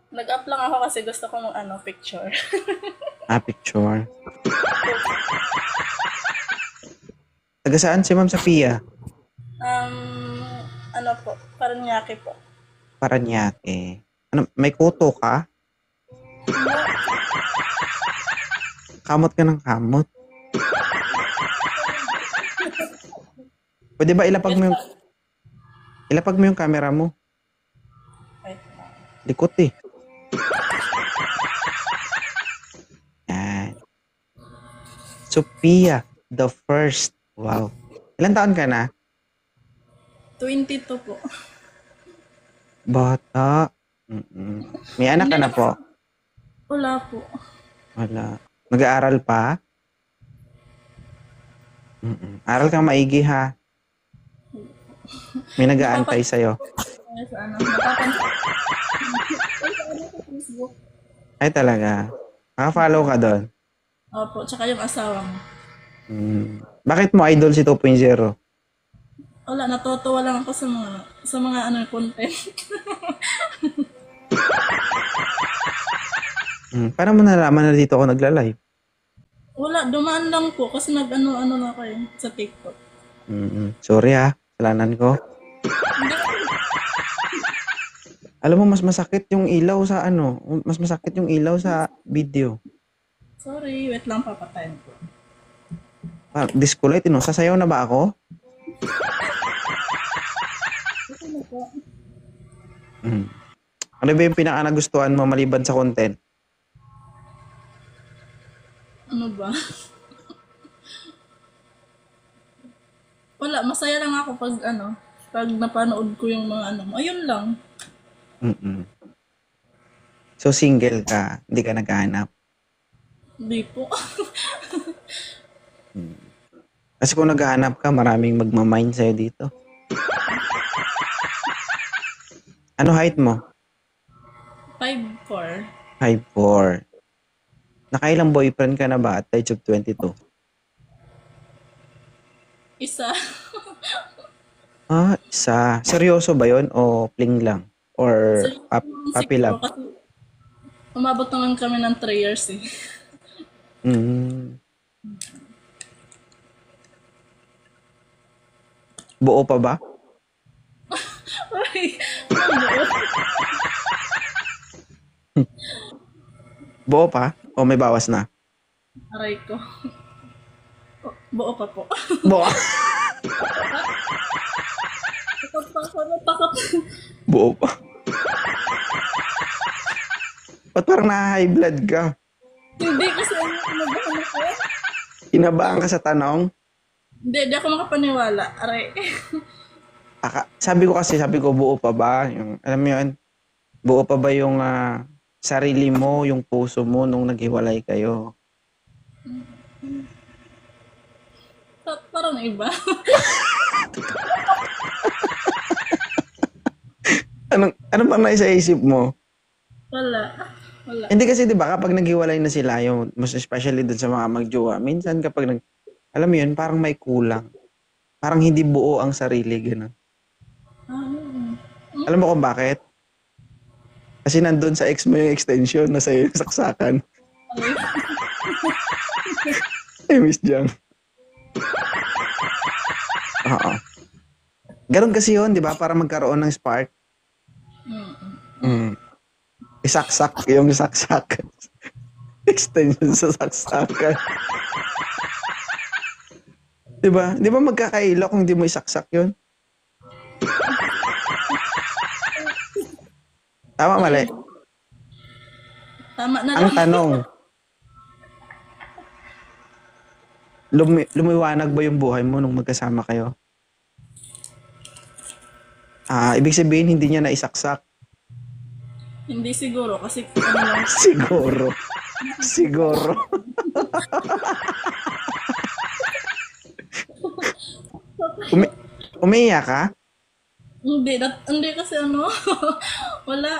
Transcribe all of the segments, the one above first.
Nag-up lang ako kasi gusto ko ng picture. Ah, picture. Taga saan si Ma'am Sophia? Um, ano po, Paranaque po. Paranaque. Ano, may kuto ka? Kamot ka ng kamot. Pwede ba Wait lang. ilapag mo yung camera mo? Wait lang. Likot eh. Yan. Sophia, the first. Wow. Ilan taon ka na? 22 po. Bata. May anak Hindi ka na na po? wala po. Wala. Nag-aaral pa? Aral kang maigi ha. May nag-aantay sa'yo. Napapansin sa Facebook. Ay talaga. Naka-follow ka doon. Opo, tsaka yung asawa mo. Bakit mo idol si 2.0? Wala, natutuwa lang ako sa mga content. Paano mo nalaman na dito ako nagla-live? Wala, dumaan lang po kasi nag-ano na kayo sa TikTok. Sorry ha. Kasalanan ko. Alam mo, mas masakit yung ilaw sa mas masakit yung ilaw sa video. Sorry, wait lang, papatayin ko. Discolite, no? Sasayaw na ba ako? Ano po? Ano ba yung pinaka nagustuhan mo maliban sa content? Ano ba? Wala, masaya lang ako pag napanood ko yung mga ayun lang. So, single ka, hindi ka naghahanap. Hindi po. Kasi kung naghahanap ka, maraming magmamind sa'yo dito. Ano height mo? 5'4". 5'4". Nakailang boyfriend ka na ba at age of 22? Isa. Ah, isa. Seryoso ba yon o fling lang? Or So, puppy siguro love? kasi umabot naman kami ng 3 years eh. Mm. Buo pa ba? Ay, ano? Buo pa? O may bawas na? Aray ko. Buo pa po. Buo. Takot pa ako, natakot. Buo pa. Ba't parang na-high blood ka? Hindi kasi nabahan ako. Kinabahan ka sa tanong? Hindi ako makapaniwala. Aray. Sabi ko buo pa ba? Yung, alam mo yun, buo pa ba yung sarili mo, yung puso mo nung naghiwalay kayo? Parang iba. Ano bang naisa-isip mo? Wala. Wala. Hindi kasi 'di ba kapag naghiwalay na sila yung most especially dun sa mga magjowa, minsan kapag alam mo yun, parang may kulang. Parang hindi buo ang sarili, gano'n. Alam mo kung bakit? Kasi nandun sa ex mo yung extension, nasa yung saksakan. Ay, Miss Jang. Oo. Ganun kasi yun, di ba? Para magkaroon ng spark. Isaksak yung saksakan. Extension sa saksakan. Di ba? Di ba magkakaila kung di mo isaksak yun? Tama, mali. Tama na Ang lang. tanong, lumiwanag ba yung buhay mo nung magkasama kayo? Ibig sabihin, hindi niya naisaksak. Hindi siguro kasi lang. Siguro. Siguro. Umiiyak ka? Hindi kasi wala.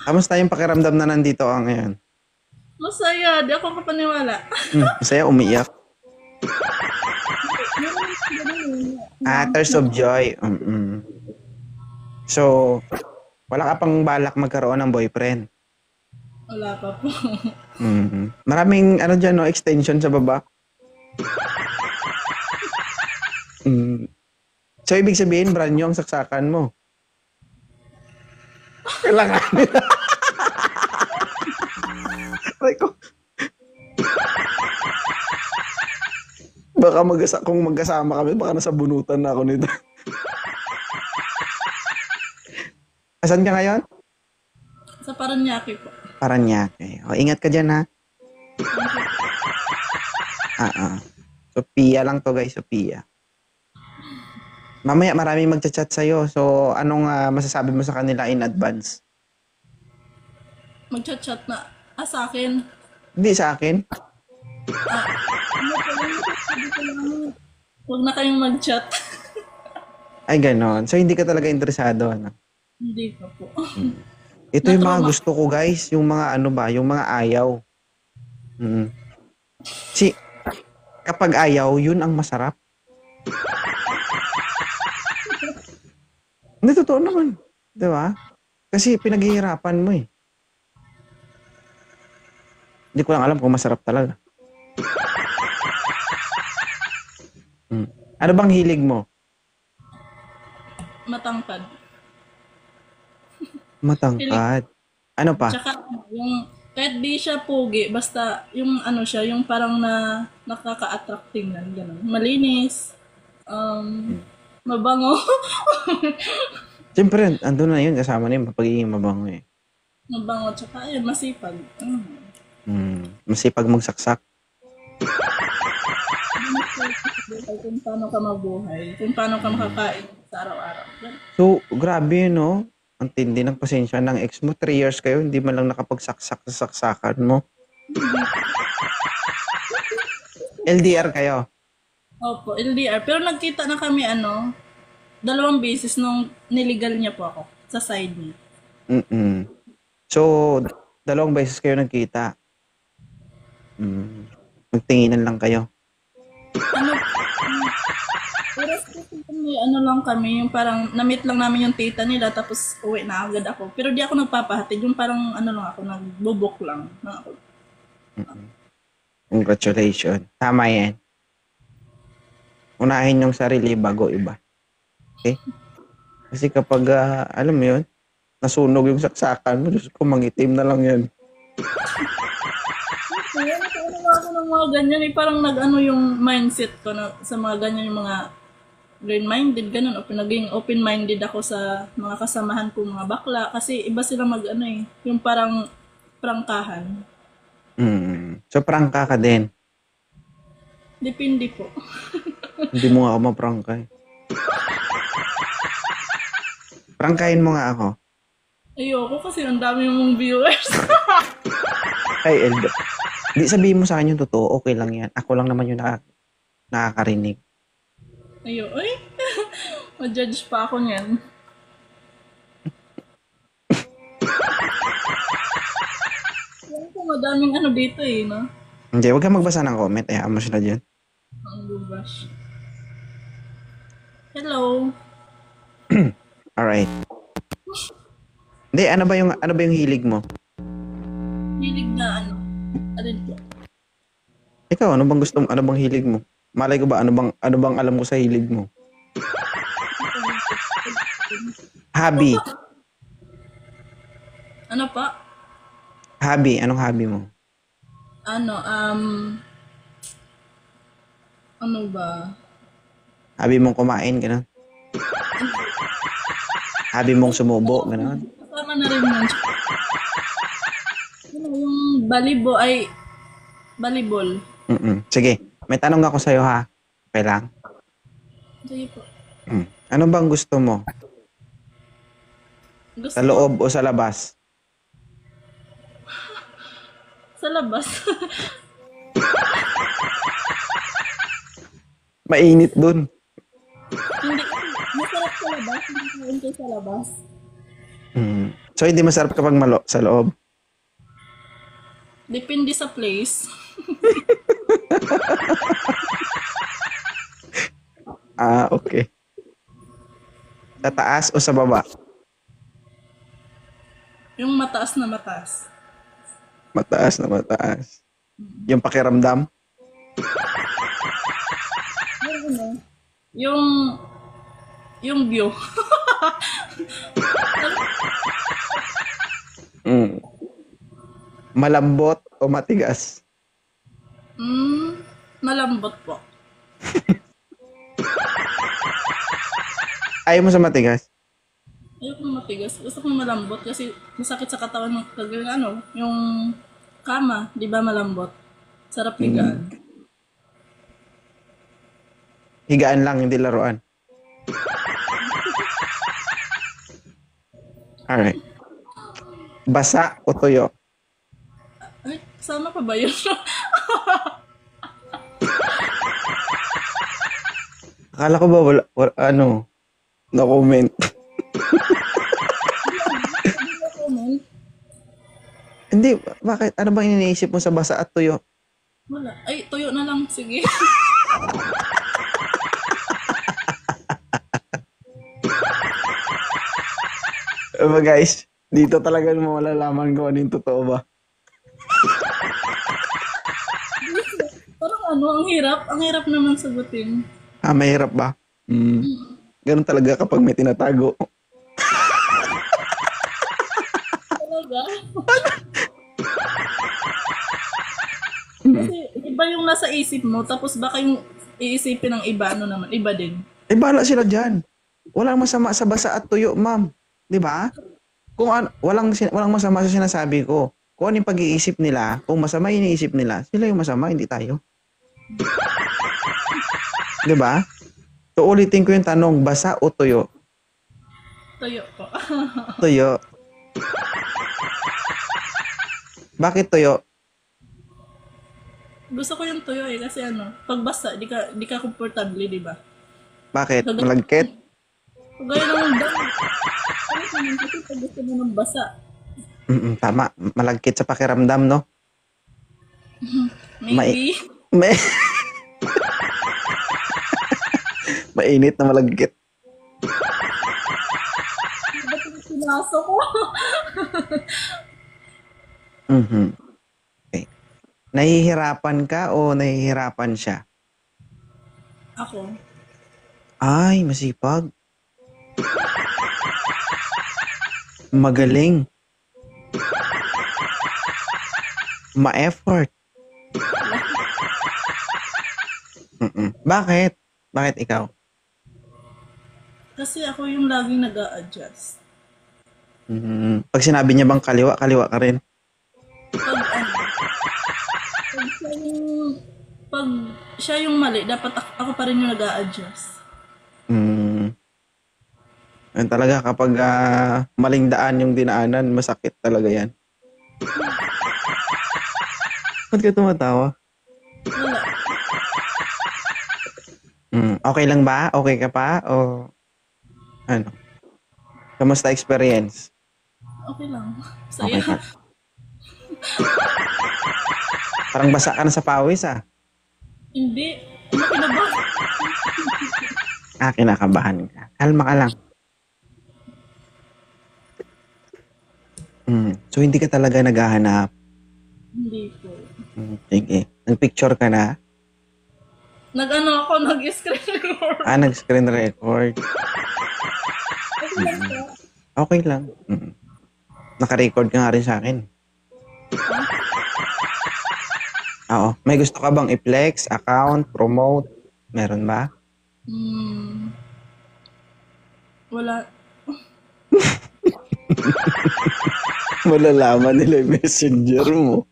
Kamusta yung pakiramdam na nandito ka ngayon? Masaya, di ako kapaniwala. Masaya, umiiyak. Tears of joy. So, Wala ka pang balak magkaroon ng boyfriend. Wala pa po. Maraming ano dyan, no, extension sa baba. Mm. So, ibig sabihin, brand new ang saksakan mo. Kailangan. Aray ko. Baka kung magkasama kami, baka nasa bunutan na ako nito. Asan ka ngayon? Sa Paranaque po. Paranaque. O, ingat ka dyan, ha? Sophia lang to, guys. Sophia. Mamaya maraming magchat-chat sa'yo. So, anong masasabi mo sa kanila in advance? Magchat-chat na. Sa akin. Hindi sa akin. Huwag na kayong mag-chat. Ay, ganon. So, hindi ka talaga interesado, ano? Hindi pa po. Ito yung mga gusto ko, guys. Yung mga ano ba? Yung mga ayaw. Kapag ayaw, yun ang masarap. Hindi, totoo naman. Di ba? Kasi pinaghihirapan mo eh. Hindi ko lang alam kung masarap talaga. Ano bang hilig mo? Matangkad. Matangkad. Ano pa? Tsaka yung kahit di siya pogi, basta yung ano siya, yung parang nakaka-attracting lang, gano'n. Malinis, mabango. Siyempre, andun na yun, kasama na yung pagiging mabango eh. Mabango, tsaka ayun, masipag. Masipag magsaksak. Kung paano ka mabuhay, kung paano ka makakain sa araw-araw. So, grabe yun, no? Ang tindi ng pasensya ng ex mo. 3 years kayo, hindi man lang nakapagsaksak sa saksakan mo. LDR kayo? Opo, LDR. Pero nagkita na kami, 2 beses nung niligal niya po ako sa side niya. So, 2 beses kayo nagkita. Magtinginan lang kayo. Pero lang kami, yung parang na-meet lang namin yung tita nila tapos uwi na agad ako. Pero di ako nagpapahatid, yung parang lang ako, nagbubok lang. Congratulations. Tama yan. Unahin yung sarili bago iba. Okay? Kasi kapag, alam mo yun, nasunog yung saksakan mo, Diyos ko, mangitim na lang yan. Ako ng mga ganyan, parang yung mindset ko na, sa mga ganyan, yung mga green-minded, ganun, naging open-minded ako sa mga kasamahan ko, mga bakla, kasi iba sila yung parang prangkahan. So, prangka ka din? Depende po. Hindi mo nga ako maprangka eh. Prangkahin mo nga ako. Ayoko kasi ang dami mong viewers. Ay, Eldo. Hindi sabihin mo sa akin yung totoo, okay lang yan. Ako lang naman yung nakakarinig. Ay, ma-judge pa ako niyan. Yan po, madaming dito eh, no? Hindi, huwag kang magbasa ng comment. Hayaan mo sila dyan. Ang bubash. Hello. Alright. Hindi, ano ba yung hilig mo? Hilig na alin po? Ikaw, ano bang hilig mo? Malay ko ba, ano bang alam ko sa hilig mo? Hobby. Ano pa? Hobby, anong hobby mo? Ano ba? Hobby mong kumain, gano'n? Hobby mong sumubo, gano'n? Kasama na rin yun. Yung volleyball. Sige, may tanong ako sa'yo ha. Okay lang? Sige po. Ano bang gusto mo? Sa loob o sa labas? Sa labas. Mainit dun. Hindi. Masarap sa labas. Hindi ko sa labas. So, hindi masarap kapag sa loob? Depende sa place. Okay. Sa taas o sa baba? Yung mataas na mataas. Mataas na mataas. Yung pakiramdam. Yung ano, yung, yung view. Mm. Malambot o matigas? Malambot po. Ayaw mo sa matigas? Ayoko ng matigas. Gusto kong malambot kasi masakit sa katawan ng kagawin ano, yung kama, di ba malambot? Sarap higaan. Higaan lang, hindi laruan. Alright. Basa o tuyo? Ay, sama pa ba yun? Akala ko ba ano, no comment. Comment? Hindi, bakit? Ano bang iniisip mo sa basa at tuyo? Wala. Ay, tuyo na lang. Sige. Guys, dito talaga mo malalaman kung ano yung totoo ba. Parang ano, ang hirap. Ang hirap naman sagutin. Mahirap ba? Ganun talaga kapag may tinatago. Talaga? Kasi iba yung nasa isip mo, tapos baka yung iisipin ng iba, ano naman, iba din. Bahala sila dyan. Walang masama sa basa at tuyo, ma'am. Di ba? Kung walang masama sa sinasabi ko. Kung ano yung pag-iisip nila, kung masama yung iniisip nila, sila yung masama, hindi tayo. Di ba? So, ulitin ko yung tanong, basa o tuyo? Tuyo po. Tuyo. Bakit tuyo? Gusto ko yung tuyo eh, kasi ano, pag basa, di ka komportable, di ba? Bakit? Malagkit? Kagaya naman daw. Ano naman kasi pag gusto mo ng basa? Tama. Malagkit sa pakiramdam, no? Maybe. Mainit na malagkit. Ba't yung pinaso ko? Okay. Nahihirapan ka o nahihirapan siya? Ako. Ay, masipag. Magaling. Ma-effort. Bakit? Bakit ikaw? Kasi ako yung laging nag-a-adjust. Pag sinabi niya bang kaliwa, kaliwa ka rin? Pag ano, pag siya yung mali, dapat ako pa rin yung nag-a-adjust. Yan talaga kapag maling daan yung dinaanan, masakit talaga yan. Ba't ka tumatawa? Wala. Okay lang ba? Okay ka pa? O ano? Kamusta experience? Okay lang. Okay Saya. ka. Parang basa ka na sa pawis Hindi. Ano kinabahan? Kinakabahan ka. Kalma ka lang. So, hindi ka talaga naghahanap. Hindi po. Sige. Nag-picture ka na? Nag-ano ako, nag-screen record. Nag-screen record. Okay lang po. Okay lang. Naka-record ka nga rin sa akin. Oo. May gusto ka bang i-flex, account, promote? Meron ba? Wala. Malalaman nila yung messenger mo.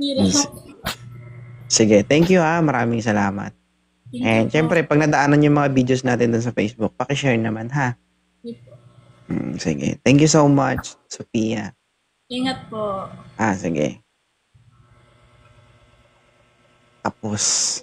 Hirap. Sige, thank you maraming salamat. Thank And you po. syempre, pag nadaanan yung mga videos natin dun sa Facebook, pakishare naman ha. Thank you po. Sige, thank you so much, Sophia. Ingat po. Sige. Tapos.